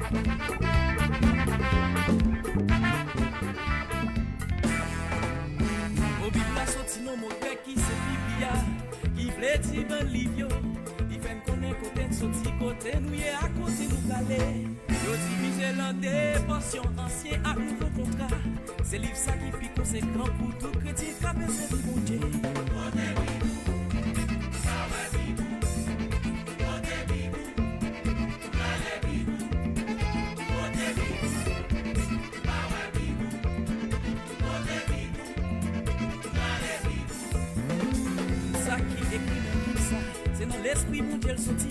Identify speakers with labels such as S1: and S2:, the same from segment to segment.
S1: Au Bibla sorti non mon qui c'est Biblia qui plaît si bon livre il fait connaître côté sorti côté nous y à côté nous caler yo divisé l'un des portions ancien à nouveau contrat c'est livre ça qui fait conséquent pour tout chrétien qui a besoin de bon Dieu. L'esprit mon Dieu sorti,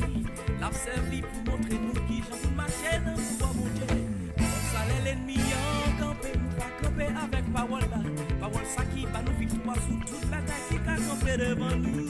S1: l'a servi pour montrer nous qui j'en pour marcher dans le pouvoir mon Dieu. On salait l'ennemi en campé, nous va camper avec parole là. Parole ça qui va nous victoire sous toute la terre qui a campé devant nous.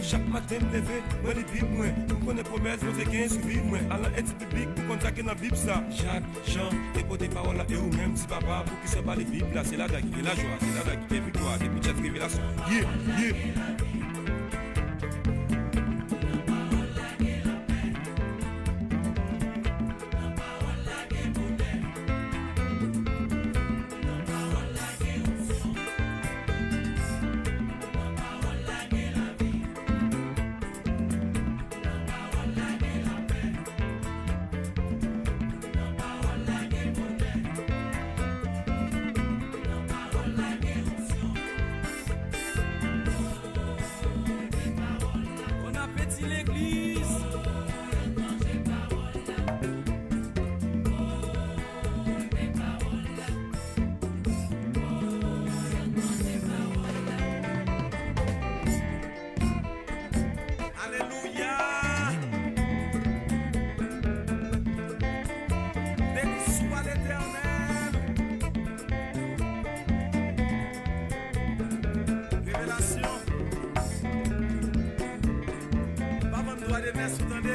S2: Chaque matin, me lever, moi les bibles, moi. Nous connaissons promesses, nous avons gagné sur vie, moi. Alors, est-ce public pour contacter dans la Bible, ça? Jacques, Jean, dépôt des paroles là, et ou même si papa, pour qu'il soit pas les Bibles, là, c'est là qui est la joie, c'est là qui est la victoire, des petites révélations. Yeah.
S3: Samuel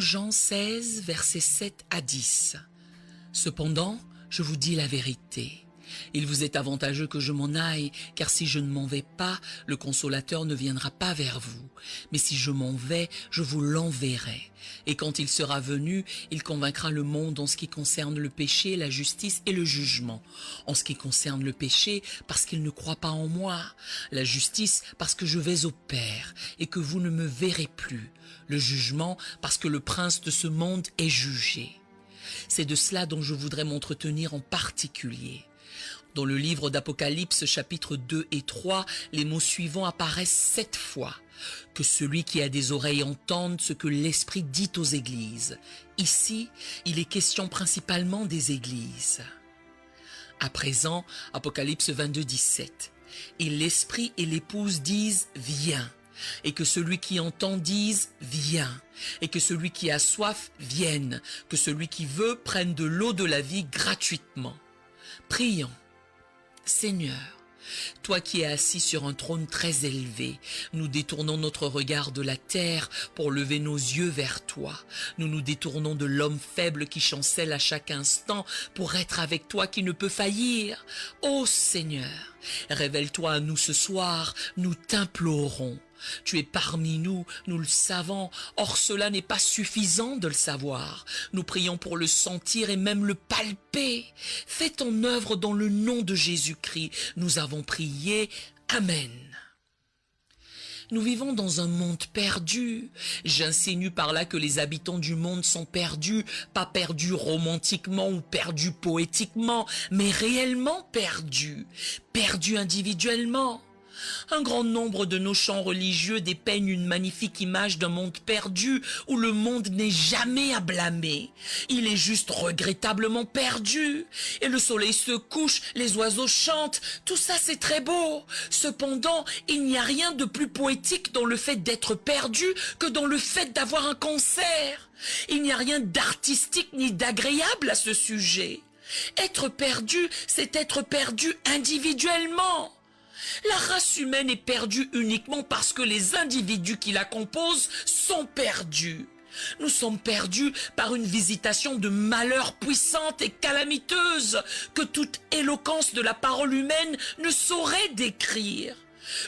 S3: Jean 16, versets 7 à 10. Cependant, je vous dis la vérité. Il vous est avantageux que je m'en aille, car si je ne m'en vais pas, le Consolateur ne viendra pas vers vous. Mais si je m'en vais, je vous l'enverrai. Et quand il sera venu, il convaincra le monde en ce qui concerne le péché, la justice et le jugement. En ce qui concerne le péché, parce qu'il ne croit pas en moi. La justice, parce que je vais au Père, et que vous ne me verrez plus. Le jugement, parce que le prince de ce monde est jugé. C'est de cela dont je voudrais m'entretenir en particulier. Dans le livre d'Apocalypse, chapitres 2 et 3, les mots suivants apparaissent 7 fois. Que celui qui a des oreilles entende ce que l'Esprit dit aux églises. Ici, il est question principalement des églises. À présent, Apocalypse 22, 17. Et l'Esprit et l'épouse disent « Viens ». Et que celui qui entend dise « Viens ». Et que celui qui a soif vienne. Que celui qui veut prenne de l'eau de la vie gratuitement. Prions. Seigneur, toi qui es assis sur un trône très élevé, nous détournons notre regard de la terre pour lever nos yeux vers toi. Nous nous détournons de l'homme faible qui chancelle à chaque instant pour être avec toi qui ne peut faillir. Ô Seigneur, révèle-toi à nous ce soir, nous t'implorons. Tu es parmi nous, nous le savons, or cela n'est pas suffisant de le savoir. Nous prions pour le sentir et même le palper. Fais ton œuvre dans le nom de Jésus-Christ. Nous avons prié. Amen. Nous vivons dans un monde perdu. J'insinue par là que les habitants du monde sont perdus, pas perdus romantiquement ou perdus poétiquement, mais réellement perdus, perdus individuellement. Un grand nombre de nos chants religieux dépeignent une magnifique image d'un monde perdu où le monde n'est jamais à blâmer. Il est juste regrettablement perdu. Et le soleil se couche, les oiseaux chantent, tout ça c'est très beau. Cependant, il n'y a rien de plus poétique dans le fait d'être perdu que dans le fait d'avoir un cancer. Il n'y a rien d'artistique ni d'agréable à ce sujet. Être perdu, c'est être perdu individuellement. La race humaine est perdue uniquement parce que les individus qui la composent sont perdus. Nous sommes perdus par une visitation de malheur puissante et calamiteuse que toute éloquence de la parole humaine ne saurait décrire.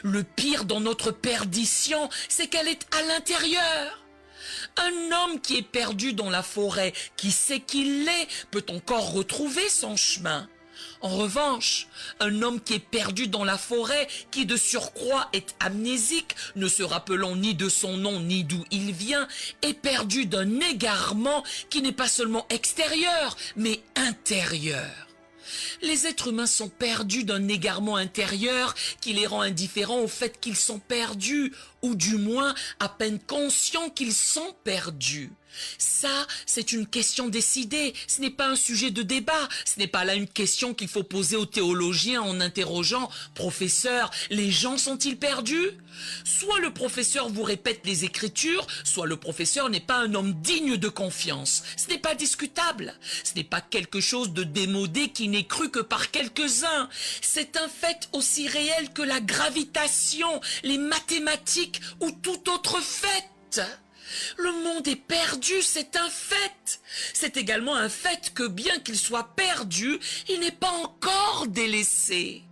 S3: Le pire dans notre perdition, c'est qu'elle est à l'intérieur. Un homme qui est perdu dans la forêt, qui sait qu'il l'est, peut encore retrouver son chemin. En revanche, un homme qui est perdu dans la forêt, qui de surcroît est amnésique, ne se rappelant ni de son nom ni d'où il vient, est perdu d'un égarement qui n'est pas seulement extérieur, mais intérieur. Les êtres humains sont perdus d'un égarement intérieur qui les rend indifférents au fait qu'ils sont perdus, ou du moins à peine conscients qu'ils sont perdus. Ça, c'est une question décidée, ce n'est pas un sujet de débat, ce n'est pas là une question qu'il faut poser aux théologiens en interrogeant « Professeur, les gens sont-ils perdus ?» Soit le professeur vous répète les Écritures, soit le professeur n'est pas un homme digne de confiance. Ce n'est pas discutable, ce n'est pas quelque chose de démodé qui n'est cru que par quelques-uns. C'est un fait aussi réel que la gravitation, les mathématiques ou tout autre fait. Le monde est perdu, c'est un fait. C'est également un fait que bien qu'il soit perdu, il n'est pas encore délaissé.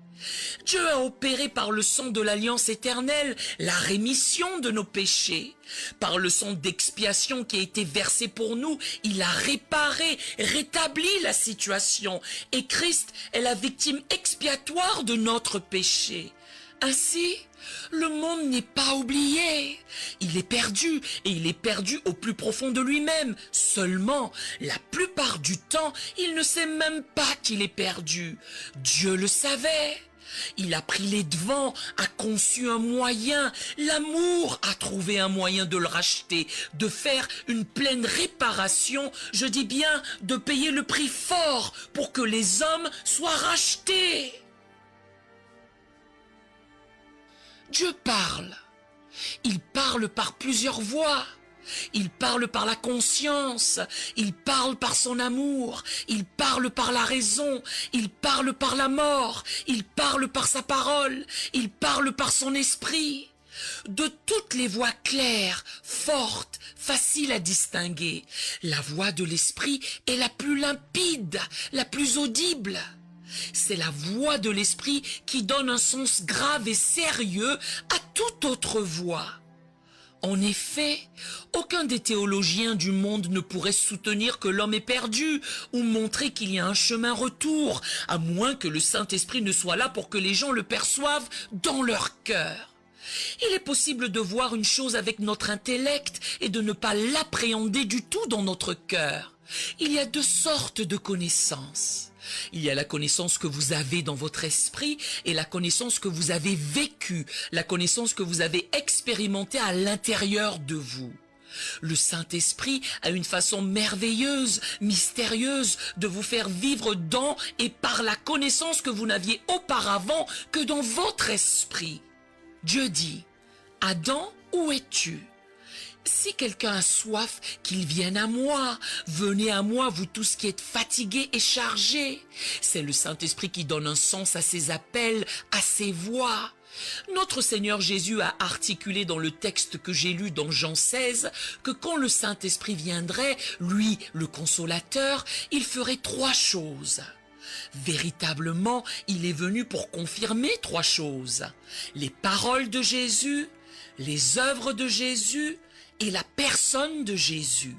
S3: Dieu a opéré par le sang de l'alliance éternelle la rémission de nos péchés. Par le sang d'expiation qui a été versé pour nous, il a réparé, rétabli la situation. Et Christ est la victime expiatoire de notre péché. Ainsi, le monde n'est pas oublié. Il est perdu, et il est perdu au plus profond de lui-même. Seulement, la plupart du temps, il ne sait même pas qu'il est perdu. Dieu le savait. Il a pris les devants, a conçu un moyen. L'amour a trouvé un moyen de le racheter, de faire une pleine réparation, je dis bien de payer le prix fort pour que les hommes soient rachetés. Dieu parle. Il parle par plusieurs voies. Il parle par la conscience, il parle par son amour, il parle par la raison, il parle par la mort, il parle par sa parole, il parle par son esprit. De toutes les voix claires, fortes, faciles à distinguer, la voix de l'esprit est la plus limpide, la plus audible. C'est la voix de l'esprit qui donne un sens grave et sérieux à toute autre voix. En effet, aucun des théologiens du monde ne pourrait soutenir que l'homme est perdu ou montrer qu'il y a un chemin retour, à moins que le Saint-Esprit ne soit là pour que les gens le perçoivent dans leur cœur. Il est possible de voir une chose avec notre intellect et de ne pas l'appréhender du tout dans notre cœur. Il y a deux sortes de connaissances. Il y a la connaissance que vous avez dans votre esprit et la connaissance que vous avez vécue, la connaissance que vous avez expérimentée à l'intérieur de vous. Le Saint-Esprit a une façon merveilleuse, mystérieuse de vous faire vivre dans et par la connaissance que vous n'aviez auparavant que dans votre esprit. Dieu dit, « Adam, où es-tu ? Si quelqu'un a soif, qu'il vienne à moi. Venez à moi, vous tous qui êtes fatigués et chargés. » C'est le Saint-Esprit qui donne un sens à ses appels, à ses voix. Notre Seigneur Jésus a articulé dans le texte que j'ai lu dans Jean 16 que quand le Saint-Esprit viendrait, lui, le Consolateur, il ferait trois choses. Véritablement, il est venu pour confirmer trois choses. Les paroles de Jésus, les œuvres de Jésus et la personne de Jésus.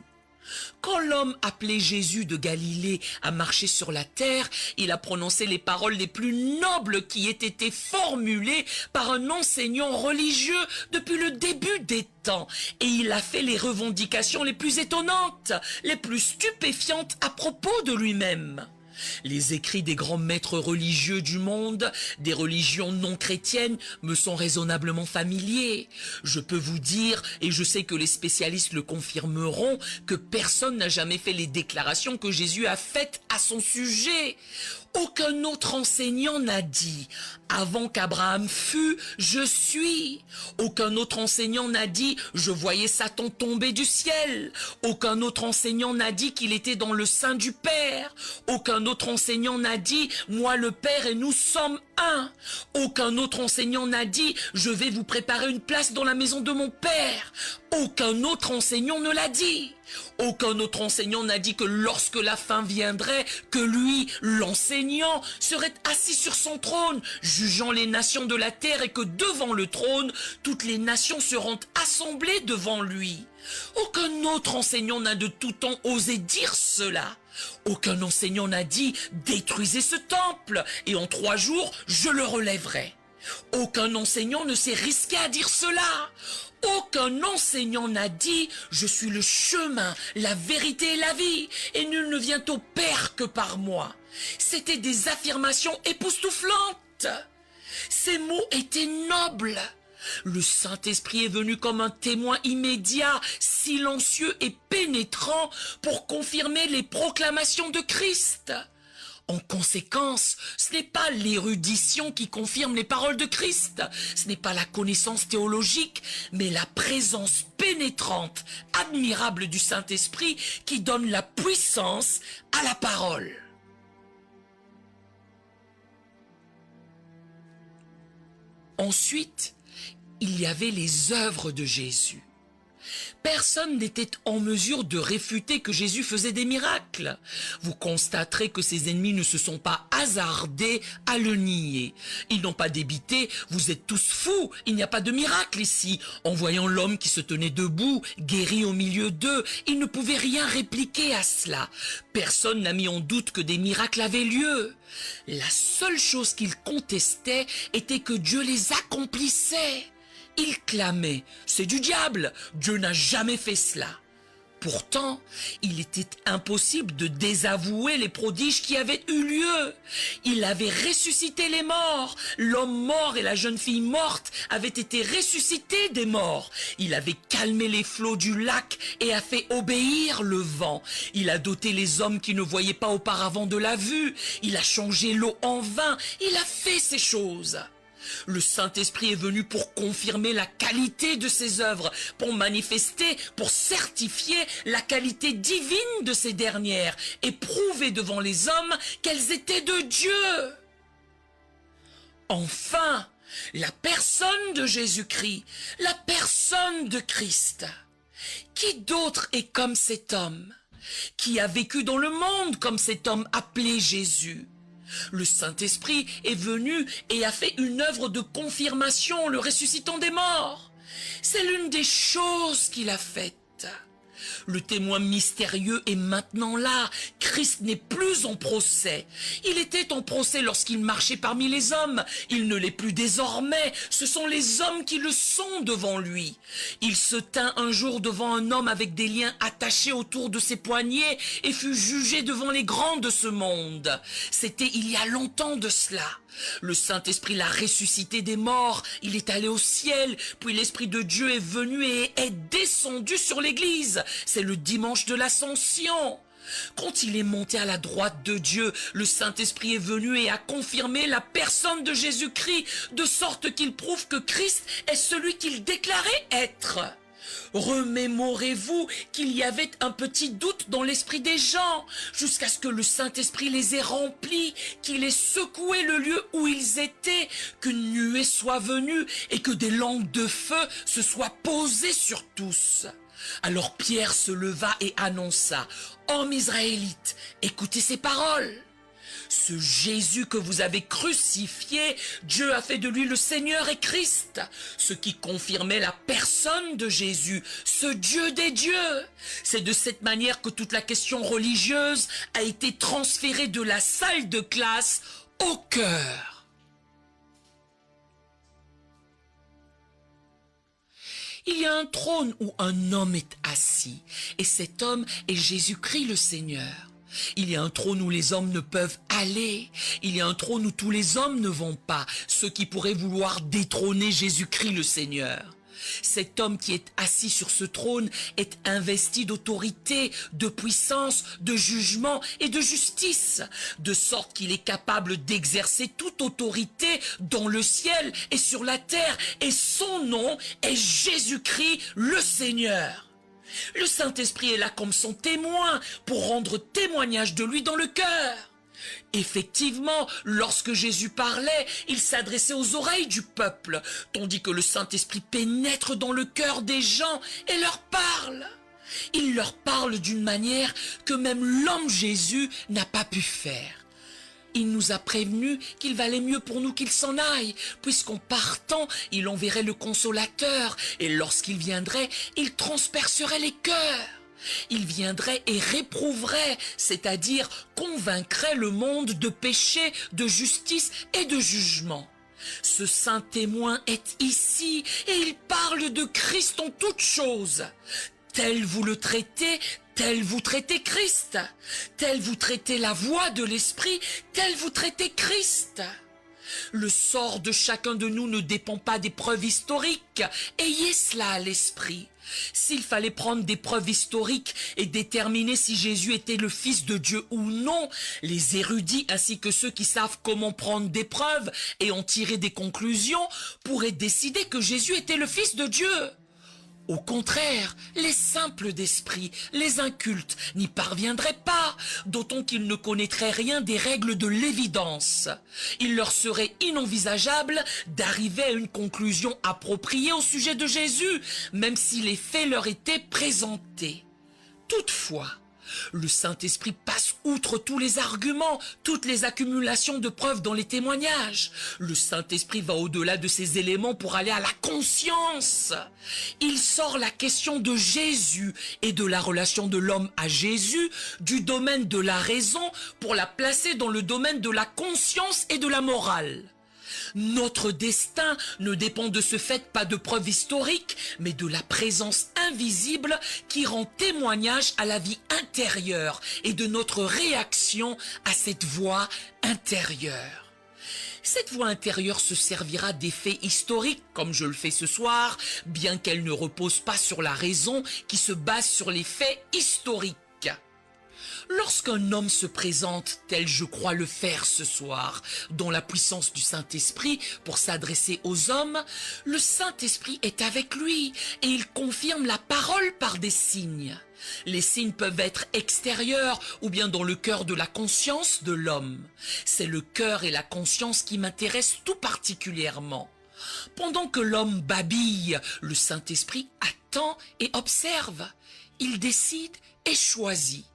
S3: Quand l'homme appelé Jésus de Galilée a marché sur la terre, il a prononcé les paroles les plus nobles qui aient été formulées par un enseignant religieux depuis le début des temps. Et il a fait les revendications les plus étonnantes, les plus stupéfiantes à propos de lui-même. Les écrits des grands maîtres religieux du monde, des religions non chrétiennes, me sont raisonnablement familiers. Je peux vous dire, et je sais que les spécialistes le confirmeront, que personne n'a jamais fait les déclarations que Jésus a faites à son sujet. Aucun autre enseignant n'a dit « Avant qu'Abraham fût, je suis ». Aucun autre enseignant n'a dit « Je voyais Satan tomber du ciel ». Aucun autre enseignant n'a dit qu'il était dans le sein du Père. Aucun autre enseignant n'a dit « Moi le Père et nous sommes un ». Aucun autre enseignant n'a dit « Je vais vous préparer une place dans la maison de mon Père ». Aucun autre enseignant ne l'a dit. Aucun autre enseignant n'a dit que lorsque la fin viendrait, que lui, l'enseignant, serait assis sur son trône, jugeant les nations de la terre et que devant le trône, toutes les nations seront assemblées devant lui. Aucun autre enseignant n'a de tout temps osé dire cela. Aucun enseignant n'a dit « Détruisez ce temple et en 3 jours, je le relèverai ». Aucun enseignant ne s'est risqué à dire cela. Aucun enseignant n'a dit « Je suis le chemin, la vérité et la vie, et nul ne vient au Père que par moi ». C'étaient des affirmations époustouflantes. Ces mots étaient nobles. Le Saint-Esprit est venu comme un témoin immédiat, silencieux et pénétrant pour confirmer les proclamations de Christ. En conséquence, ce n'est pas l'érudition qui confirme les paroles de Christ, ce n'est pas la connaissance théologique, mais la présence pénétrante, admirable du Saint-Esprit qui donne la puissance à la parole. Ensuite, il y avait les œuvres de Jésus. Personne n'était en mesure de réfuter que Jésus faisait des miracles. Vous constaterez que ses ennemis ne se sont pas hasardés à le nier. Ils n'ont pas débité, vous êtes tous fous, il n'y a pas de miracle ici. En voyant l'homme qui se tenait debout, guéri au milieu d'eux, ils ne pouvaient rien répliquer à cela. Personne n'a mis en doute que des miracles avaient lieu. La seule chose qu'ils contestaient était que Dieu les accomplissait. Il clamait « C'est du diable, Dieu n'a jamais fait cela ». Pourtant, il était impossible de désavouer les prodiges qui avaient eu lieu. Il avait ressuscité les morts. L'homme mort et la jeune fille morte avaient été ressuscités des morts. Il avait calmé les flots du lac et a fait obéir le vent. Il a doté les hommes qui ne voyaient pas auparavant de la vue. Il a changé l'eau en vin. Il a fait ces choses. Le Saint-Esprit est venu pour confirmer la qualité de ses œuvres, pour manifester, pour certifier la qualité divine de ces dernières et prouver devant les hommes qu'elles étaient de Dieu. Enfin, la personne de Jésus-Christ, la personne de Christ. Qui d'autre est comme cet homme? Qui a vécu dans le monde comme cet homme appelé Jésus? Le Saint-Esprit est venu et a fait une œuvre de confirmation, le ressuscitant des morts. C'est l'une des choses qu'il a faites. Le témoin mystérieux est maintenant là. Christ n'est plus en procès. Il était en procès lorsqu'il marchait parmi les hommes. Il ne l'est plus désormais. Ce sont les hommes qui le sont devant lui. Il se tint un jour devant un homme avec des liens attachés autour de ses poignets et fut jugé devant les grands de ce monde. C'était il y a longtemps de cela. Le Saint-Esprit l'a ressuscité des morts, il est allé au ciel, puis l'Esprit de Dieu est venu et est descendu sur l'Église. C'est le dimanche de l'Ascension. Quand il est monté à la droite de Dieu, le Saint-Esprit est venu et a confirmé la personne de Jésus-Christ, de sorte qu'il prouve que Christ est celui qu'il déclarait être. Remémorez-vous qu'il y avait un petit doute dans l'esprit des gens, jusqu'à ce que le Saint-Esprit les ait remplis, qu'il ait secoué le lieu où ils étaient, qu'une nuée soit venue et que des langues de feu se soient posées sur tous. Alors Pierre se leva et annonça: « Hommes israélites, écoutez ces paroles. Ce Jésus que vous avez crucifié, Dieu a fait de lui le Seigneur et Christ, ce qui confirmait la personne de Jésus, ce Dieu des dieux. C'est de cette manière que toute la question religieuse a été transférée de la salle de classe au cœur. » Il y a un trône où un homme est assis, et cet homme est Jésus-Christ le Seigneur. Il y a un trône où les hommes ne peuvent aller. Il y a un trône où tous les hommes ne vont pas, ceux qui pourraient vouloir détrôner Jésus-Christ le Seigneur. Cet homme qui est assis sur ce trône est investi d'autorité, de puissance, de jugement et de justice, de sorte qu'il est capable d'exercer toute autorité dans le ciel et sur la terre, et son nom est Jésus-Christ le Seigneur. Le Saint-Esprit est là comme son témoin pour rendre témoignage de lui dans le cœur. Effectivement, lorsque Jésus parlait, il s'adressait aux oreilles du peuple, tandis que le Saint-Esprit pénètre dans le cœur des gens et leur parle. Il leur parle d'une manière que même l'homme Jésus n'a pas pu faire. Il nous a prévenus qu'il valait mieux pour nous qu'il s'en aille, puisqu'en partant, il enverrait le Consolateur, et lorsqu'il viendrait, il transpercerait les cœurs. Il viendrait et réprouverait, c'est-à-dire convaincrait le monde de péché, de justice et de jugement. Ce saint témoin est ici, et il parle de Christ en toutes choses. Tel vous le traitez, tel vous traitez Christ. Tel vous traitez la voix de l'Esprit, tel vous traitez Christ. Le sort de chacun de nous ne dépend pas des preuves historiques. Ayez cela à l'esprit. S'il fallait prendre des preuves historiques et déterminer si Jésus était le Fils de Dieu ou non, les érudits ainsi que ceux qui savent comment prendre des preuves et en tirer des conclusions pourraient décider que Jésus était le Fils de Dieu. Au contraire, les simples d'esprit, les incultes, n'y parviendraient pas, d'autant qu'ils ne connaîtraient rien des règles de l'évidence. Il leur serait inenvisageable d'arriver à une conclusion appropriée au sujet de Jésus, même si les faits leur étaient présentés. Toutefois, le Saint-Esprit passe outre tous les arguments, toutes les accumulations de preuves dans les témoignages. Le Saint-Esprit va au-delà de ces éléments pour aller à la conscience. Il sort la question de Jésus et de la relation de l'homme à Jésus du domaine de la raison pour la placer dans le domaine de la conscience et de la morale. Notre destin ne dépend de ce fait pas de preuves historiques, mais de la présence invisible qui rend témoignage à la vie intérieure et de notre réaction à cette voix intérieure. Cette voix intérieure se servira des faits historiques, comme je le fais ce soir, bien qu'elle ne repose pas sur la raison qui se base sur les faits historiques. Lorsqu'un homme se présente, tel je crois le faire ce soir, dans la puissance du Saint-Esprit pour s'adresser aux hommes, le Saint-Esprit est avec lui et il confirme la parole par des signes. Les signes peuvent être extérieurs ou bien dans le cœur de la conscience de l'homme. C'est le cœur et la conscience qui m'intéressent tout particulièrement. Pendant que l'homme babille, le Saint-Esprit attend et observe. Il décide et choisit.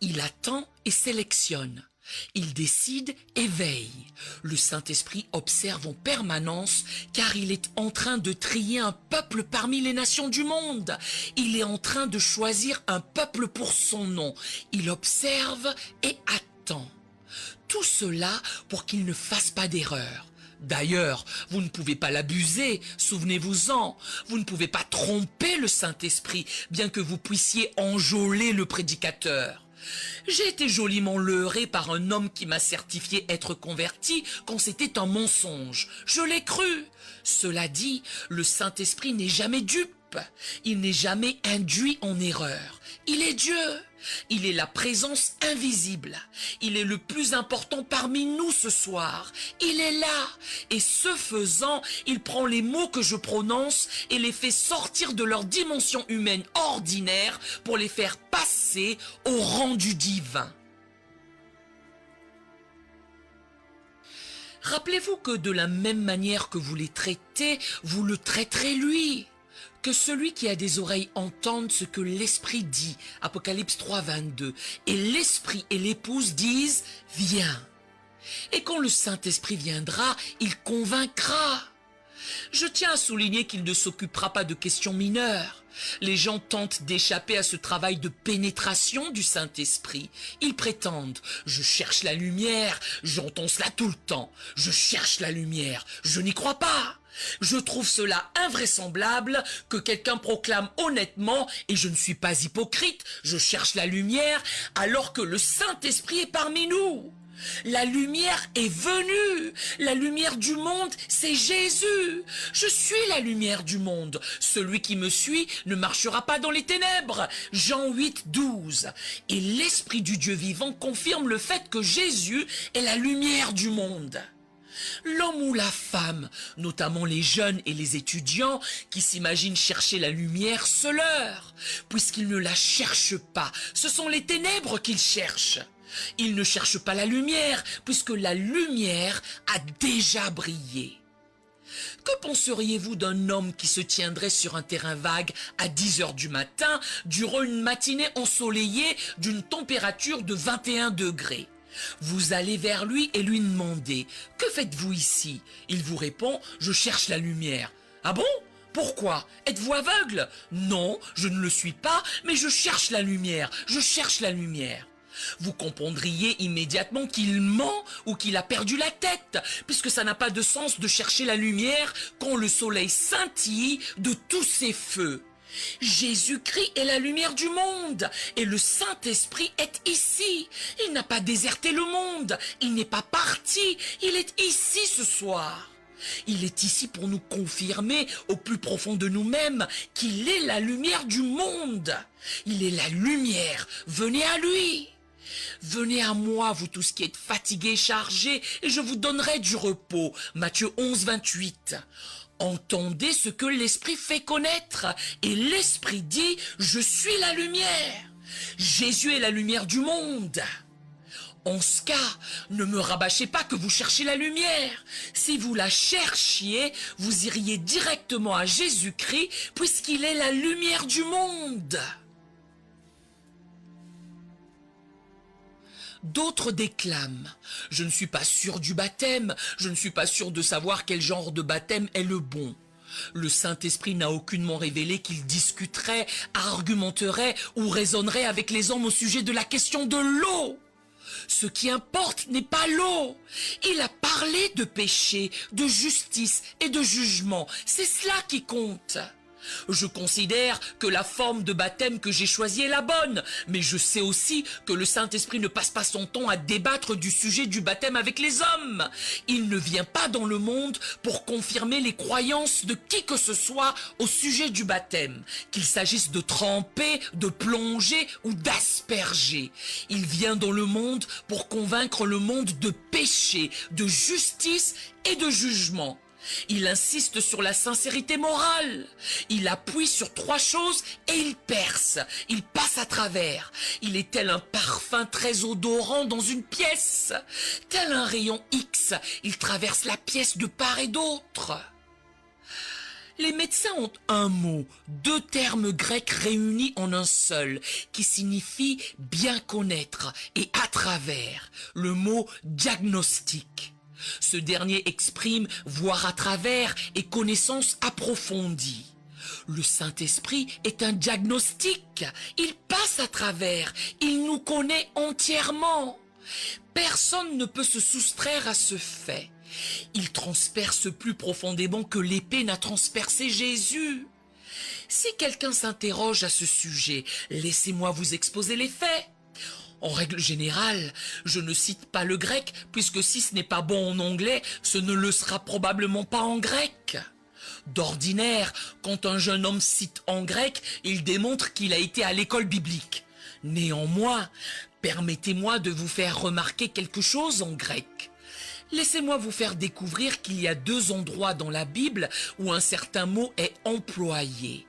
S3: Il attend et sélectionne. Il décide et veille. Le Saint-Esprit observe en permanence car il est en train de trier un peuple parmi les nations du monde. Il est en train de choisir un peuple pour son nom. Il observe et attend. Tout cela pour qu'il ne fasse pas d'erreur. D'ailleurs, vous ne pouvez pas l'abuser, souvenez-vous-en. Vous ne pouvez pas tromper le Saint-Esprit, bien que vous puissiez enjôler le prédicateur. J'ai été joliment leurré par un homme qui m'a certifié être converti quand c'était un mensonge. Je l'ai cru. Cela dit, le Saint-Esprit n'est jamais dupe. Il n'est jamais induit en erreur. Il est Dieu. Il est la présence invisible. Il est le plus important parmi nous ce soir. Il est là. Et ce faisant, il prend les mots que je prononce et les fait sortir de leur dimension humaine ordinaire pour les faire passer au rang du divin. Rappelez-vous que de la même manière que vous les traitez, vous le traiterez lui. Que celui qui a des oreilles entende ce que l'Esprit dit, Apocalypse 3, 22. Et l'Esprit et l'épouse disent, viens. Et quand le Saint-Esprit viendra, il convaincra. Je tiens à souligner qu'il ne s'occupera pas de questions mineures. Les gens tentent d'échapper à ce travail de pénétration du Saint-Esprit. Ils prétendent, je cherche la lumière, j'entends cela tout le temps. Je cherche la lumière, je n'y crois pas. Je trouve cela invraisemblable que quelqu'un proclame honnêtement, et je ne suis pas hypocrite, je cherche la lumière, alors que le Saint-Esprit est parmi nous. La lumière est venue. La lumière du monde, c'est Jésus. Je suis la lumière du monde. Celui qui me suit ne marchera pas dans les ténèbres. Jean 8, 12. Et l'Esprit du Dieu vivant confirme le fait que Jésus est la lumière du monde. L'homme ou la femme, notamment les jeunes et les étudiants qui s'imaginent chercher la lumière, se leurrent, puisqu'ils ne la cherchent pas. Ce sont les ténèbres qu'ils cherchent. Ils ne cherchent pas la lumière, puisque la lumière a déjà brillé. Que penseriez-vous d'un homme qui se tiendrait sur un terrain vague à 10 heures du matin durant une matinée ensoleillée d'une température de 21 degrés? Vous allez vers lui et lui demandez « Que faites-vous ici ?» Il vous répond « Je cherche la lumière. » Ah bon ? Pourquoi ? Êtes-vous aveugle ? Non, je ne le suis pas, mais je cherche la lumière. Je cherche la lumière. Vous comprendriez immédiatement qu'il ment ou qu'il a perdu la tête, puisque ça n'a pas de sens de chercher la lumière quand le soleil scintille de tous ses feux. Jésus-Christ est la lumière du monde et le Saint-Esprit est ici. Il n'a pas déserté le monde, il n'est pas parti, il est ici ce soir. Il est ici pour nous confirmer au plus profond de nous-mêmes qu'il est la lumière du monde. Il est la lumière, venez à lui. Venez à moi, vous tous qui êtes fatigués, chargés, et je vous donnerai du repos. Matthieu 11, 28. Entendez ce que l'Esprit fait connaître. Et l'Esprit dit, je suis la lumière. Jésus est la lumière du monde. En ce cas, ne me rabâchez pas que vous cherchez la lumière. Si vous la cherchiez, vous iriez directement à Jésus-Christ, puisqu'il est la lumière du monde. D'autres déclament « Je ne suis pas sûr du baptême, je ne suis pas sûr de savoir quel genre de baptême est le bon. » Le Saint-Esprit n'a aucunement révélé qu'il discuterait, argumenterait ou raisonnerait avec les hommes au sujet de la question de l'eau. Ce qui importe n'est pas l'eau. Il a parlé de péché, de justice et de jugement. C'est cela qui compte. Je considère que la forme de baptême que j'ai choisie est la bonne, mais je sais aussi que le Saint-Esprit ne passe pas son temps à débattre du sujet du baptême avec les hommes. Il ne vient pas dans le monde pour confirmer les croyances de qui que ce soit au sujet du baptême, qu'il s'agisse de tremper, de plonger ou d'asperger. Il vient dans le monde pour convaincre le monde de péché, de justice et de jugement. Il insiste sur la sincérité morale. Il appuie sur 3 choses et il perce. Il passe à travers. Il est tel un parfum très odorant dans une pièce. Tel un rayon X, il traverse la pièce de part et d'autre. Les médecins ont un mot, deux termes grecs réunis en un seul, qui signifie bien connaître et à travers, le mot diagnostic. Ce dernier exprime voir à travers et connaissance approfondie. Le Saint-Esprit est un diagnostic, il passe à travers, il nous connaît entièrement. Personne ne peut se soustraire à ce fait. Il transperce plus profondément que l'épée n'a transpercé Jésus. Si quelqu'un s'interroge à ce sujet, laissez-moi vous exposer les faits. En règle générale, je ne cite pas le grec, puisque si ce n'est pas bon en anglais, ce ne le sera probablement pas en grec. D'ordinaire, quand un jeune homme cite en grec, il démontre qu'il a été à l'école biblique. Néanmoins, permettez-moi de vous faire remarquer quelque chose en grec. Laissez-moi vous faire découvrir qu'il y a deux endroits dans la Bible où un certain mot est employé.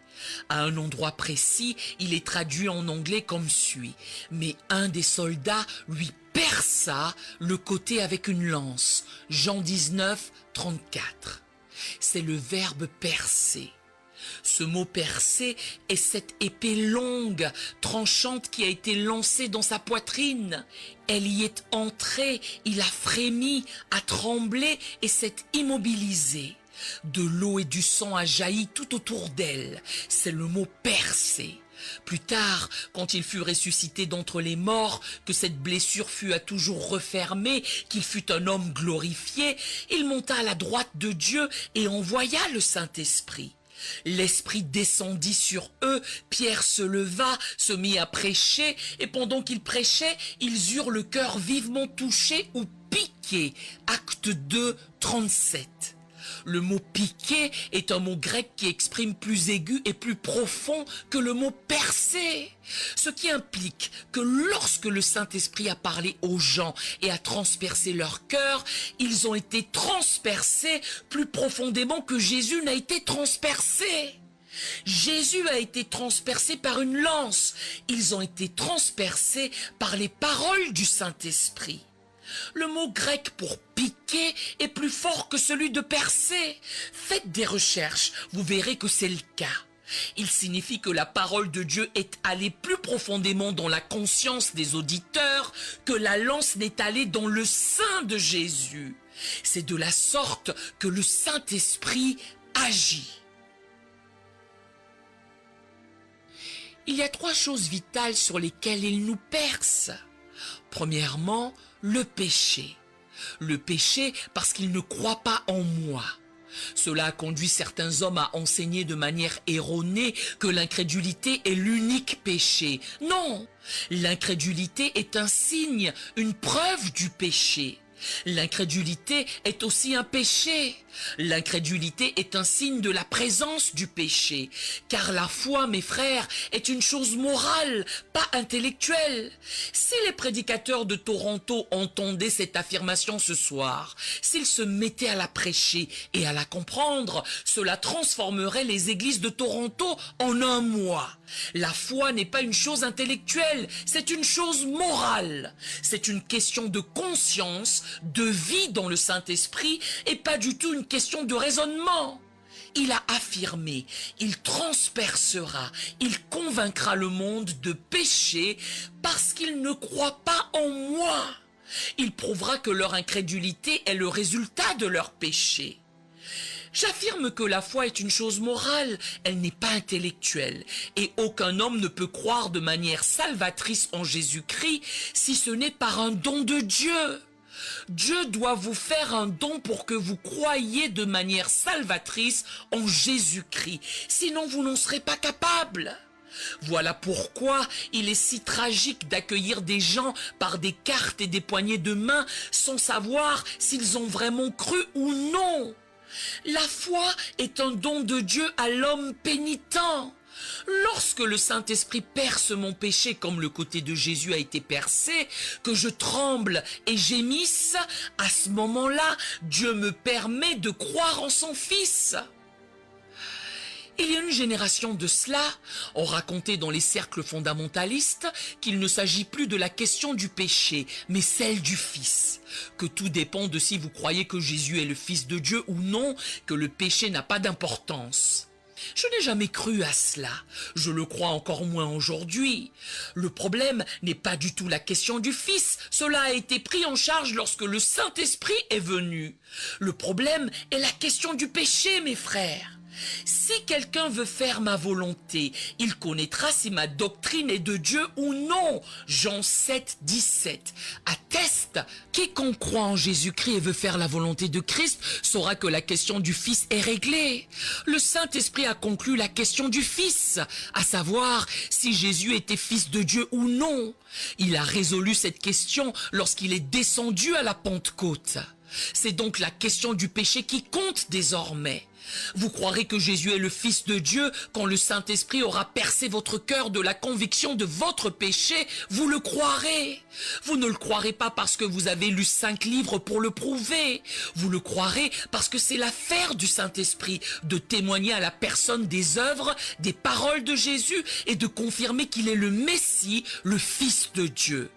S3: À un endroit précis, il est traduit en anglais comme suit. Mais un des soldats lui perça le côté avec une lance. Jean 19, 34. C'est le verbe percer. Ce mot percer est cette épée longue, tranchante qui a été lancée dans sa poitrine. Elle y est entrée, il a frémi, a tremblé et s'est immobilisé. De l'eau et du sang a jailli tout autour d'elle. C'est le mot percer. Plus tard, quand il fut ressuscité d'entre les morts, que cette blessure fut à toujours refermée, qu'il fut un homme glorifié, il monta à la droite de Dieu et envoya le Saint-Esprit. L'Esprit descendit sur eux, Pierre se leva, se mit à prêcher, et pendant qu'il prêchait, ils eurent le cœur vivement touché ou piqué. Acte 2, 37. Le mot piqué est un mot grec qui exprime plus aigu et plus profond que le mot percer. Ce qui implique que lorsque le Saint-Esprit a parlé aux gens et a transpercé leur cœur, ils ont été transpercés plus profondément que Jésus n'a été transpercé. Jésus a été transpercé par une lance. Ils ont été transpercés par les paroles du Saint-Esprit. Le mot grec pour piquer est plus fort que celui de percer. Faites des recherches, vous verrez que c'est le cas. Il signifie que la parole de Dieu est allée plus profondément dans la conscience des auditeurs que la lance n'est allée dans le sein de Jésus. C'est de la sorte que le Saint-Esprit agit. Il y a trois choses vitales sur lesquelles il nous perce. Premièrement, le péché. Le péché parce qu'il ne croit pas en moi. Cela a conduit certains hommes à enseigner de manière erronée que l'incrédulité est l'unique péché. Non, l'incrédulité est un signe, une preuve du péché. L'incrédulité est aussi un péché. L'incrédulité est un signe de la présence du péché. Car la foi, mes frères, est une chose morale, pas intellectuelle. Si les prédicateurs de Toronto entendaient cette affirmation ce soir, s'ils se mettaient à la prêcher et à la comprendre, cela transformerait les églises de Toronto en un mois. La foi n'est pas une chose intellectuelle, c'est une chose morale. C'est une question de conscience, de vie dans le Saint-Esprit et pas du tout une question de raisonnement. Il a affirmé, il transpercera, il convaincra le monde de péché parce qu'il ne croit pas en moi. Il prouvera que leur incrédulité est le résultat de leur péché. J'affirme que la foi est une chose morale, elle n'est pas intellectuelle, et aucun homme ne peut croire de manière salvatrice en Jésus-Christ si ce n'est par un don de Dieu. Dieu doit vous faire un don pour que vous croyiez de manière salvatrice en Jésus-Christ, sinon vous n'en serez pas capable. Voilà pourquoi il est si tragique d'accueillir des gens par des cartes et des poignées de main sans savoir s'ils ont vraiment cru ou non. La foi est un don de Dieu à l'homme pénitent. Lorsque le Saint-Esprit perce mon péché comme le côté de Jésus a été percé, que je tremble et gémisse, à ce moment-là, Dieu me permet de croire en son Fils. Il y a une génération de cela, on racontait dans les cercles fondamentalistes qu'il ne s'agit plus de la question du péché, mais celle du Fils. Que tout dépend de si vous croyez que Jésus est le Fils de Dieu ou non, que le péché n'a pas d'importance. Je n'ai jamais cru à cela, je le crois encore moins aujourd'hui. Le problème n'est pas du tout la question du Fils, cela a été pris en charge lorsque le Saint-Esprit est venu. Le problème est la question du péché, mes frères. Si quelqu'un veut faire ma volonté, il connaîtra si ma doctrine est de Dieu ou non. Jean 7, 17 atteste, quiconque croit en Jésus-Christ et veut faire la volonté de Christ saura que la question du Fils est réglée. Le Saint-Esprit a conclu la question du Fils, à savoir si Jésus était Fils de Dieu ou non. Il a résolu cette question lorsqu'il est descendu à la Pentecôte. C'est donc la question du péché qui compte désormais. Vous croirez que Jésus est le Fils de Dieu quand le Saint-Esprit aura percé votre cœur de la conviction de votre péché, vous le croirez. Vous ne le croirez pas parce que vous avez lu 5 livres pour le prouver. Vous le croirez parce que c'est l'affaire du Saint-Esprit de témoigner à la personne des œuvres, des paroles de Jésus et de confirmer qu'il est le Messie, le Fils de Dieu.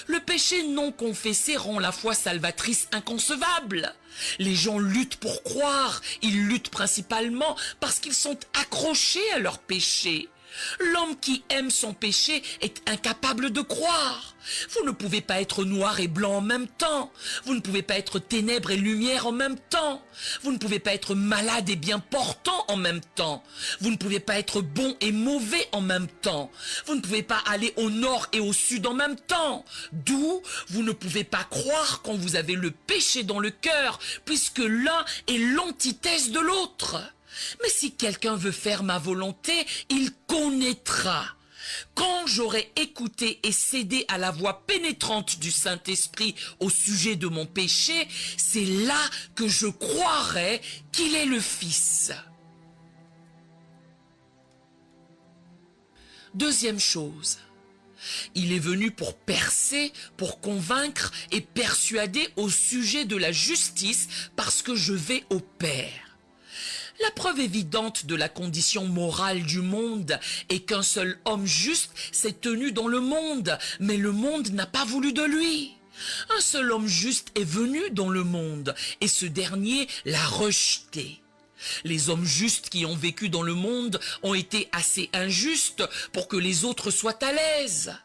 S3: Le péché non confessé rend la foi salvatrice inconcevable. Les gens luttent pour croire, ils luttent principalement parce qu'ils sont accrochés à leur péché. L'homme qui aime son péché est incapable de croire. Vous ne pouvez pas être noir et blanc en même temps. Vous ne pouvez pas être ténèbres et lumière en même temps. Vous ne pouvez pas être malade et bien portant en même temps. Vous ne pouvez pas être bon et mauvais en même temps. Vous ne pouvez pas aller au nord et au sud en même temps. D'où vous ne pouvez pas croire quand vous avez le péché dans le cœur, puisque l'un est l'antithèse de l'autre. Mais si quelqu'un veut faire ma volonté, il connaîtra. Quand j'aurai écouté et cédé à la voix pénétrante du Saint-Esprit au sujet de mon péché, c'est là que je croirai qu'il est le Fils. Deuxième chose, il est venu pour percer, pour convaincre et persuader au sujet de la justice parce que je vais au Père. La preuve évidente de la condition morale du monde est qu'un seul homme juste s'est tenu dans le monde, mais le monde n'a pas voulu de lui. Un seul homme juste est venu dans le monde, et ce dernier l'a rejeté. Les hommes justes qui ont vécu dans le monde ont été assez injustes pour que les autres soient à l'aise.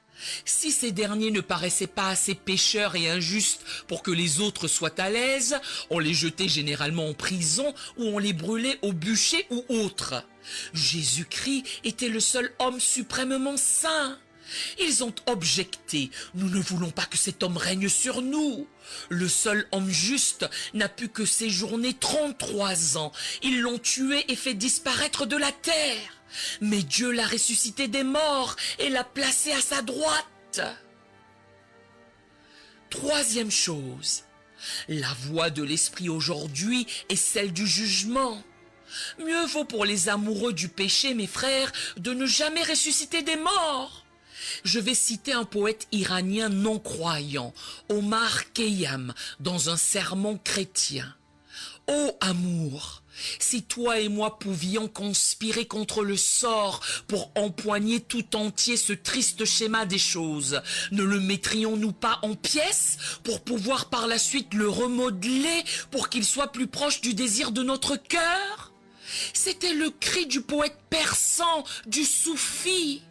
S3: Si ces derniers ne paraissaient pas assez pécheurs et injustes pour que les autres soient à l'aise, on les jetait généralement en prison ou on les brûlait au bûcher ou autre. Jésus-Christ était le seul homme suprêmement saint. Ils ont objecté, nous ne voulons pas que cet homme règne sur nous. Le seul homme juste n'a pu que séjourner 33 ans. Ils l'ont tué et fait disparaître de la terre. Mais Dieu l'a ressuscité des morts et l'a placé à sa droite. Troisième chose, la voix de l'Esprit aujourd'hui est celle du jugement. Mieux vaut pour les amoureux du péché, mes frères, de ne jamais ressusciter des morts. Je vais citer un poète iranien non-croyant, Omar Khayyam, dans un sermon chrétien. « Ô amour ! Si toi et moi pouvions conspirer contre le sort pour empoigner tout entier ce triste schéma des choses, ne le mettrions-nous pas en pièces pour pouvoir par la suite le remodeler pour qu'il soit plus proche du désir de notre cœur ?» C'était le cri du poète persan, du soufi.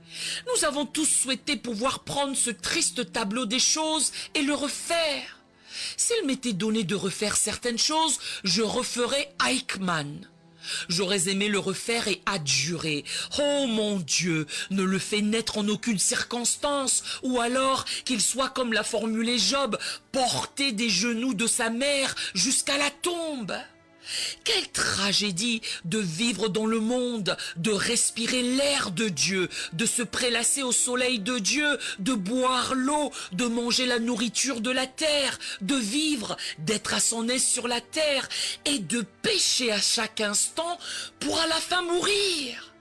S3: Nous avons tous souhaité pouvoir prendre ce triste tableau des choses et le refaire. S'il m'était donné de refaire certaines choses, je referais Eichmann. J'aurais aimé le refaire et adjurer. Oh mon Dieu, ne le fais naître en aucune circonstance, ou alors qu'il soit comme l'a formulé Job, porté des genoux de sa mère jusqu'à la tombe. Quelle tragédie de vivre dans le monde, de respirer l'air de Dieu, de se prélasser au soleil de Dieu, de boire l'eau, de manger la nourriture de la terre, de vivre, d'être à son aise sur la terre et de pécher à chaque instant pour à la fin mourir.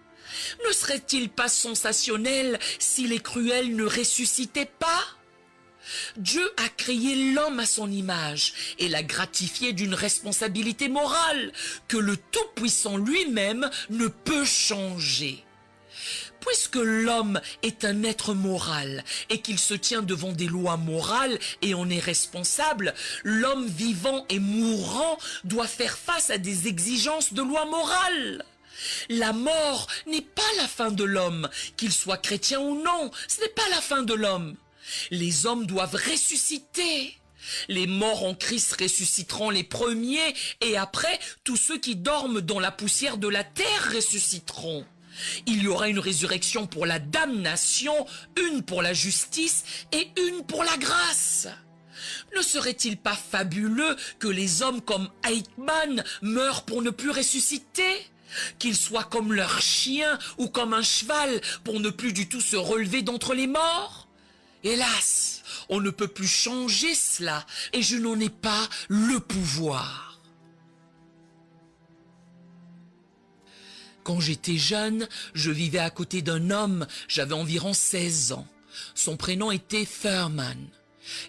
S3: Ne serait-il pas sensationnel si les cruels ne ressuscitaient pas ? Dieu a créé l'homme à son image et l'a gratifié d'une responsabilité morale que le Tout-Puissant lui-même ne peut changer. Puisque l'homme est un être moral et qu'il se tient devant des lois morales et en est responsable, l'homme vivant et mourant doit faire face à des exigences de lois morales. La mort n'est pas la fin de l'homme, qu'il soit chrétien ou non, ce n'est pas la fin de l'homme. Les hommes doivent ressusciter. Les morts en Christ ressusciteront les premiers et après, tous ceux qui dorment dans la poussière de la terre ressusciteront. Il y aura une résurrection pour la damnation, une pour la justice et une pour la grâce. Ne serait-il pas fabuleux que les hommes comme Eichmann meurent pour ne plus ressusciter ? Qu'ils soient comme leur chien ou comme un cheval pour ne plus du tout se relever d'entre les morts ? Hélas, on ne peut plus changer cela et je n'en ai pas le pouvoir. Quand j'étais jeune, je vivais à côté d'un homme, j'avais environ 16 ans. Son prénom était Thurman.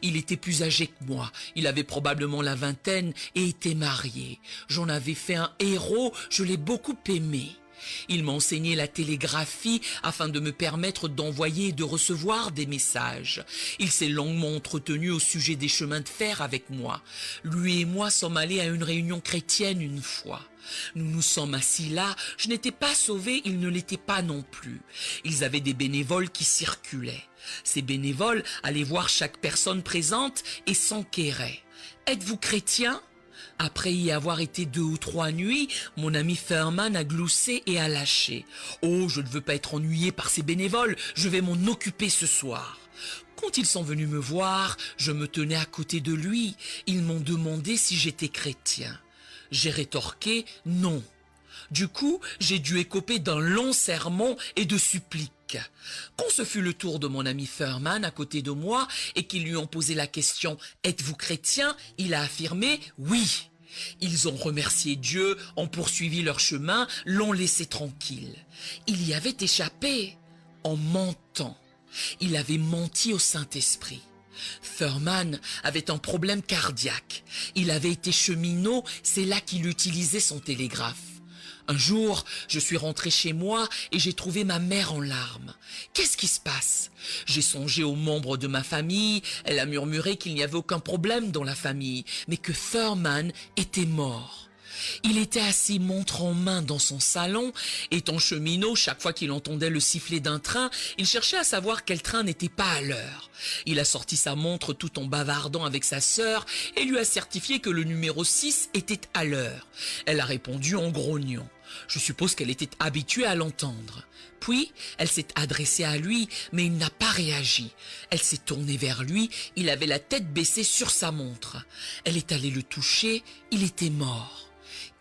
S3: Il était plus âgé que moi, il avait probablement la vingtaine et était marié. J'en avais fait un héros, je l'ai beaucoup aimé. Il m'a enseigné la télégraphie afin de me permettre d'envoyer et de recevoir des messages. Il s'est longuement entretenu au sujet des chemins de fer avec moi. Lui et moi sommes allés à une réunion chrétienne une fois. Nous nous sommes assis là, je n'étais pas sauvé, il ne l'était pas non plus. Ils avaient des bénévoles qui circulaient. Ces bénévoles allaient voir chaque personne présente et s'enquéraient. « Êtes-vous chrétien ?» Après y avoir été 2 ou 3 nuits, mon ami Thurman a gloussé et a lâché. « Oh, je ne veux pas être ennuyé par ces bénévoles, je vais m'en occuper ce soir. » Quand ils sont venus me voir, je me tenais à côté de lui. Ils m'ont demandé si j'étais chrétien. J'ai rétorqué « non ». Du coup, j'ai dû écoper d'un long sermon et de suppliques. Quand ce fut le tour de mon ami Thurman à côté de moi et qu'ils lui ont posé la question « Êtes-vous chrétien ?» il a affirmé « oui ». Ils ont remercié Dieu, ont poursuivi leur chemin, l'ont laissé tranquille. Il y avait échappé en mentant. Il avait menti au Saint-Esprit. Thurman avait un problème cardiaque. Il avait été cheminot, c'est là qu'il utilisait son télégraphe. Un jour, je suis rentré chez moi et j'ai trouvé ma mère en larmes. Qu'est-ce qui se passe? J'ai songé aux membres de ma famille. Elle a murmuré qu'il n'y avait aucun problème dans la famille, mais que Thurman était mort. Il était assis montre en main dans son salon. Étant cheminot, chaque fois qu'il entendait le sifflet d'un train, il cherchait à savoir quel train n'était pas à l'heure. Il a sorti sa montre tout en bavardant avec sa sœur et lui a certifié que le numéro 6 était à l'heure. Elle a répondu en grognant. Je suppose qu'elle était habituée à l'entendre. Puis, elle s'est adressée à lui, mais il n'a pas réagi. Elle s'est tournée vers lui, il avait la tête baissée sur sa montre. Elle est allée le toucher, il était mort.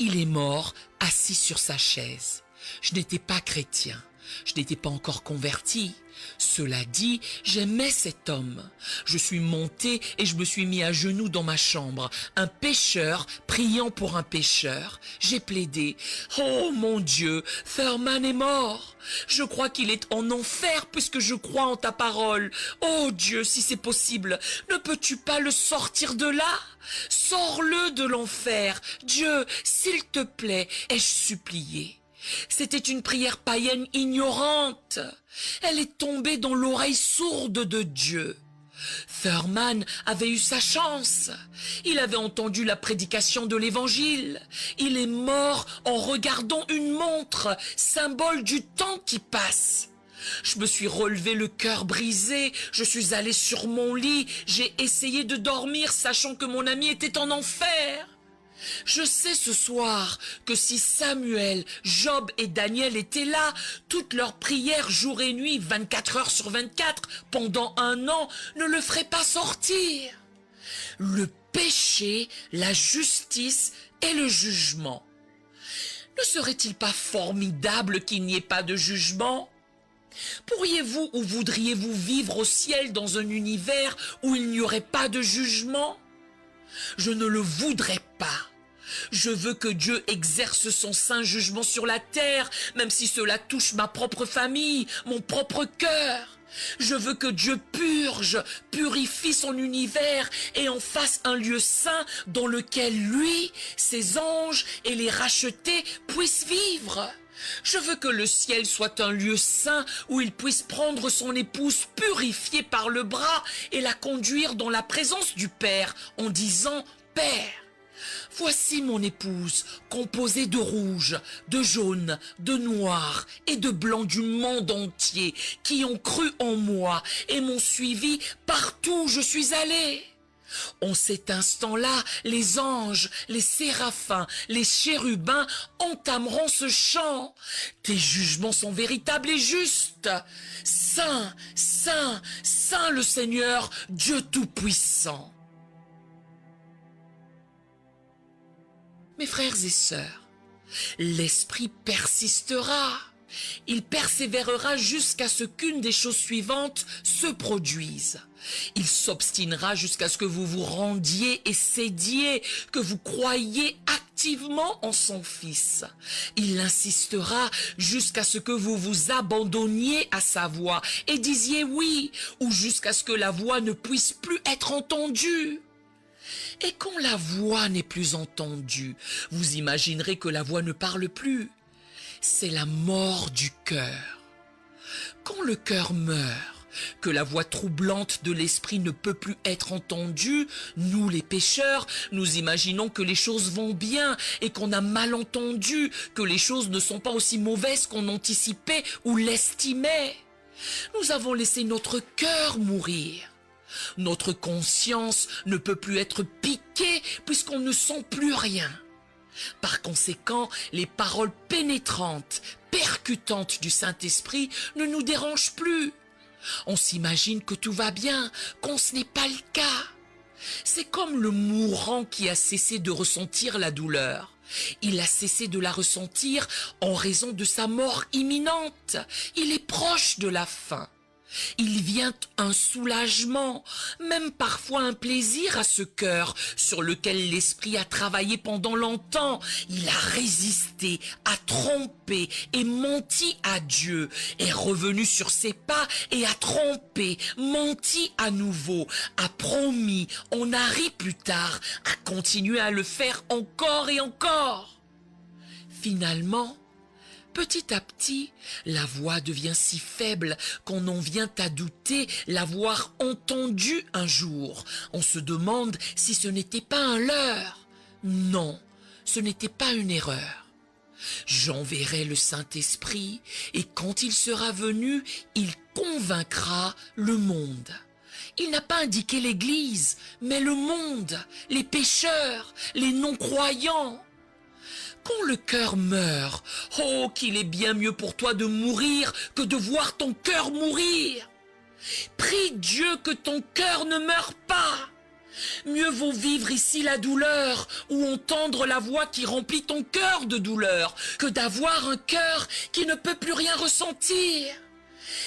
S3: Il est mort, assis sur sa chaise. Je n'étais pas chrétien, je n'étais pas encore converti. Cela dit, j'aimais cet homme. Je suis monté et je me suis mis à genoux dans ma chambre. Un pécheur priant pour un pécheur. J'ai plaidé. Oh mon Dieu, Thurman est mort. Je crois qu'il est en enfer puisque je crois en ta parole. Oh Dieu, si c'est possible, ne peux-tu pas le sortir de là? Sors-le de l'enfer. Dieu, s'il te plaît, ai-je supplié. C'était une prière païenne ignorante. Elle est tombée dans l'oreille sourde de Dieu. Thurman avait eu sa chance. Il avait entendu la prédication de l'Évangile. Il est mort en regardant une montre, symbole du temps qui passe. Je me suis relevé le cœur brisé, je suis allé sur mon lit, j'ai essayé de dormir sachant que mon ami était en enfer. Je sais ce soir que si Samuel, Job et Daniel étaient là, toutes leurs prières jour et nuit, 24 heures sur 24, pendant 1 an, ne le feraient pas sortir. Le péché, la justice et le jugement. Ne serait-il pas formidable qu'il n'y ait pas de jugement ? Pourriez-vous ou voudriez-vous vivre au ciel dans un univers où il n'y aurait pas de jugement ? Je ne le voudrais pas. Je veux que Dieu exerce son saint jugement sur la terre, même si cela touche ma propre famille, mon propre cœur. Je veux que Dieu purifie son univers et en fasse un lieu saint dans lequel lui, ses anges et les rachetés puissent vivre. Je veux que le ciel soit un lieu saint où il puisse prendre son épouse purifiée par le bras et la conduire dans la présence du Père en disant « Père ». Voici mon épouse, composée de rouge, de jaune, de noir et de blanc du monde entier, qui ont cru en moi et m'ont suivi partout où je suis allé. En cet instant-là, les anges, les séraphins, les chérubins entameront ce chant. Tes jugements sont véritables et justes. Saint, saint, saint le Seigneur, Dieu Tout-Puissant. Mes frères et sœurs, l'Esprit persistera. Il persévérera jusqu'à ce qu'une des choses suivantes se produise. Il s'obstinera jusqu'à ce que vous vous rendiez et cédiez, que vous croyiez activement en son Fils. Il insistera jusqu'à ce que vous vous abandonniez à sa voix et disiez oui, ou jusqu'à ce que la voix ne puisse plus être entendue. Et quand la voix n'est plus entendue, vous imaginerez que la voix ne parle plus. C'est la mort du cœur. Quand le cœur meurt, que la voix troublante de l'esprit ne peut plus être entendue, nous les pécheurs, nous imaginons que les choses vont bien et qu'on a mal entendu, que les choses ne sont pas aussi mauvaises qu'on anticipait ou l'estimait. Nous avons laissé notre cœur mourir. Notre conscience ne peut plus être piquée puisqu'on ne sent plus rien. Par conséquent, les paroles pénétrantes, percutantes du Saint-Esprit ne nous dérangent plus. On s'imagine que tout va bien, quand ce n'est pas le cas. C'est comme le mourant qui a cessé de ressentir la douleur. Il a cessé de la ressentir en raison de sa mort imminente. Il est proche de la fin. Il vient un soulagement, même parfois un plaisir à ce cœur sur lequel l'esprit a travaillé pendant longtemps. Il a résisté, a trompé et menti à Dieu, est revenu sur ses pas et a trompé, menti à nouveau, a promis, on a ri plus tard, a continué à le faire encore et encore. Finalement, petit à petit, la voix devient si faible qu'on en vient à douter l'avoir entendue un jour. On se demande si ce n'était pas un leurre. Non, ce n'était pas une erreur. J'enverrai le Saint-Esprit et quand il sera venu, il convaincra le monde. Il n'a pas indiqué l'Église, mais le monde, les pécheurs, les non-croyants. Quand le cœur meurt, oh, qu'il est bien mieux pour toi de mourir que de voir ton cœur mourir. Prie Dieu que ton cœur ne meure pas. Mieux vaut vivre ici la douleur ou entendre la voix qui remplit ton cœur de douleur que d'avoir un cœur qui ne peut plus rien ressentir.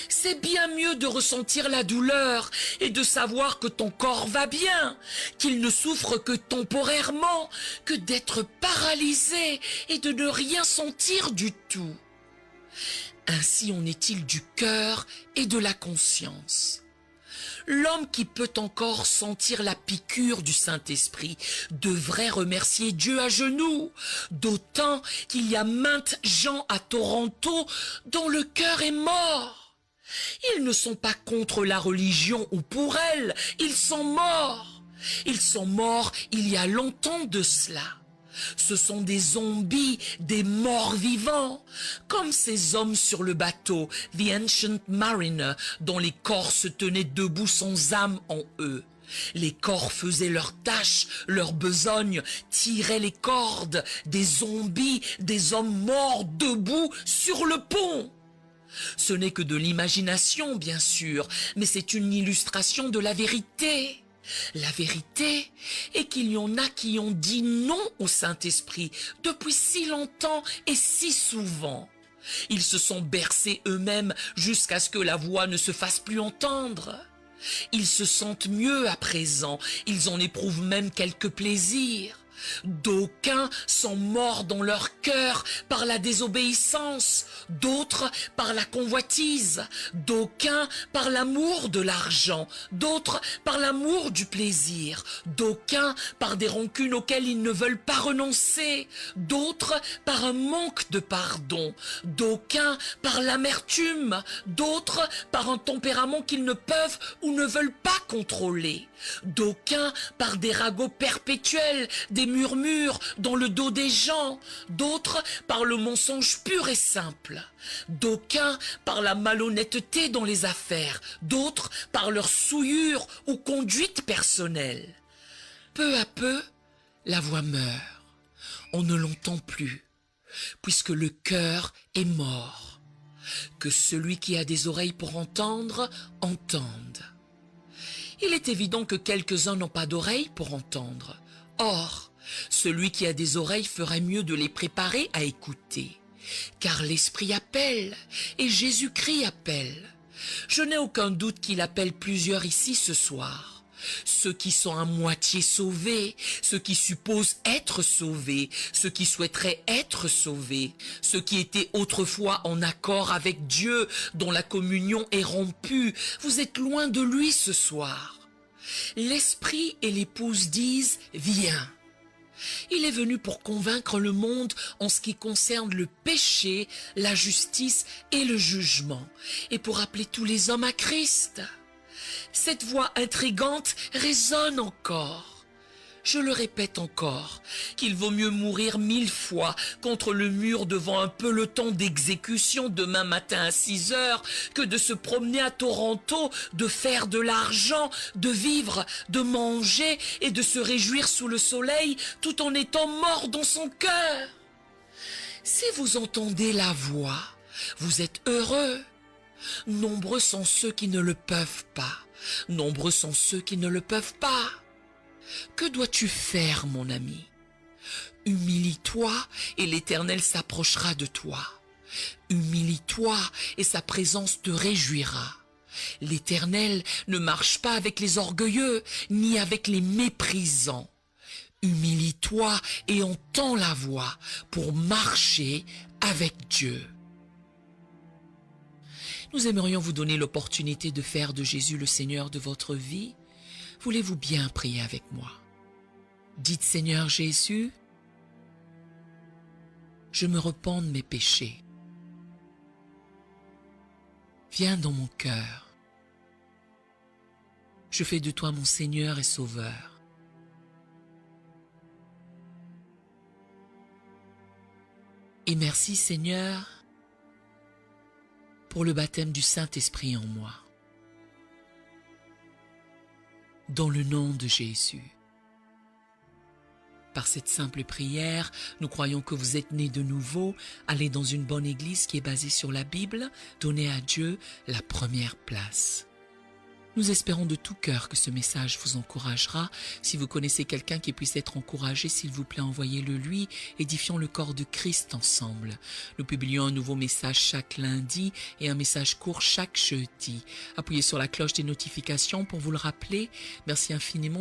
S3: C'est bien mieux de ressentir la douleur et de savoir que ton corps va bien, qu'il ne souffre que temporairement, que d'être paralysé et de ne rien sentir du tout. Ainsi en est-il du cœur et de la conscience. L'homme qui peut encore sentir la piqûre du Saint-Esprit devrait remercier Dieu à genoux, d'autant qu'il y a maintes gens à Toronto dont le cœur est mort. Ils ne sont pas contre la religion ou pour elle, ils sont morts. Ils sont morts il y a longtemps de cela. Ce sont des zombies, des morts vivants, comme ces hommes sur le bateau, The Ancient Mariner, dont les corps se tenaient debout sans âme en eux. Les corps faisaient leurs tâches, leur besogne, tiraient les cordes, des zombies, des hommes morts debout sur le pont. Ce n'est que de l'imagination, bien sûr, mais c'est une illustration de la vérité. La vérité est qu'il y en a qui ont dit non au Saint-Esprit depuis si longtemps et si souvent. Ils se sont bercés eux-mêmes jusqu'à ce que la voix ne se fasse plus entendre. Ils se sentent mieux à présent, ils en éprouvent même quelques plaisirs. D'aucuns sont morts dans leur cœur par la désobéissance, d'autres par la convoitise, d'aucuns par l'amour de l'argent, d'autres par l'amour du plaisir, d'aucuns par des rancunes auxquelles ils ne veulent pas renoncer, d'autres par un manque de pardon, d'aucuns par l'amertume, d'autres par un tempérament qu'ils ne peuvent ou ne veulent pas contrôler, d'aucuns par des ragots perpétuels, des murmures dans le dos des gens, d'autres par le mensonge pur et simple, d'aucuns par la malhonnêteté dans les affaires, d'autres par leur souillure ou conduite personnelle. Peu à peu, la voix meurt, on ne l'entend plus, puisque le cœur est mort. Que celui qui a des oreilles pour entendre, entende. Il est évident que quelques-uns n'ont pas d'oreilles pour entendre. Or, celui qui a des oreilles ferait mieux de les préparer à écouter. Car l'Esprit appelle et Jésus-Christ appelle. Je n'ai aucun doute qu'il appelle plusieurs ici ce soir. Ceux qui sont à moitié sauvés, ceux qui supposent être sauvés, ceux qui souhaiteraient être sauvés, ceux qui étaient autrefois en accord avec Dieu, dont la communion est rompue. Vous êtes loin de lui ce soir. L'Esprit et l'épouse disent « Viens ». Il est venu pour convaincre le monde en ce qui concerne le péché, la justice et le jugement, et pour appeler tous les hommes à Christ. Cette voix intrigante résonne encore. Je le répète encore, qu'il vaut mieux mourir 1000 fois contre le mur devant un peloton d'exécution demain matin à 6 heures que de se promener à Toronto, de faire de l'argent, de vivre, de manger et de se réjouir sous le soleil tout en étant mort dans son cœur. Si vous entendez la voix, vous êtes heureux. Nombreux sont ceux qui ne le peuvent pas. Nombreux sont ceux qui ne le peuvent pas. Que dois-tu faire, mon ami? Humilie-toi et l'Éternel s'approchera de toi. Humilie-toi et sa présence te réjouira. L'Éternel ne marche pas avec les orgueilleux, ni avec les méprisants. Humilie-toi et entends la voix pour marcher avec Dieu. Nous aimerions vous donner l'opportunité de faire de Jésus le Seigneur de votre vie. Voulez-vous bien prier avec moi? Dites, Seigneur Jésus, je me repens de mes péchés. Viens dans mon cœur. Je fais de toi mon Seigneur et Sauveur. Et merci, Seigneur, pour le baptême du Saint-Esprit en moi. Dans le nom de Jésus. Par cette simple prière, nous croyons que vous êtes nés de nouveau, allez dans une bonne église qui est basée sur la Bible, donnez à Dieu la première place. Nous espérons de tout cœur que ce message vous encouragera. Si vous connaissez quelqu'un qui puisse être encouragé, s'il vous plaît, envoyez-le lui. Édifions le corps de Christ ensemble. Nous publions un nouveau message chaque lundi et un message court chaque jeudi. Appuyez sur la cloche des notifications pour vous le rappeler. Merci infiniment.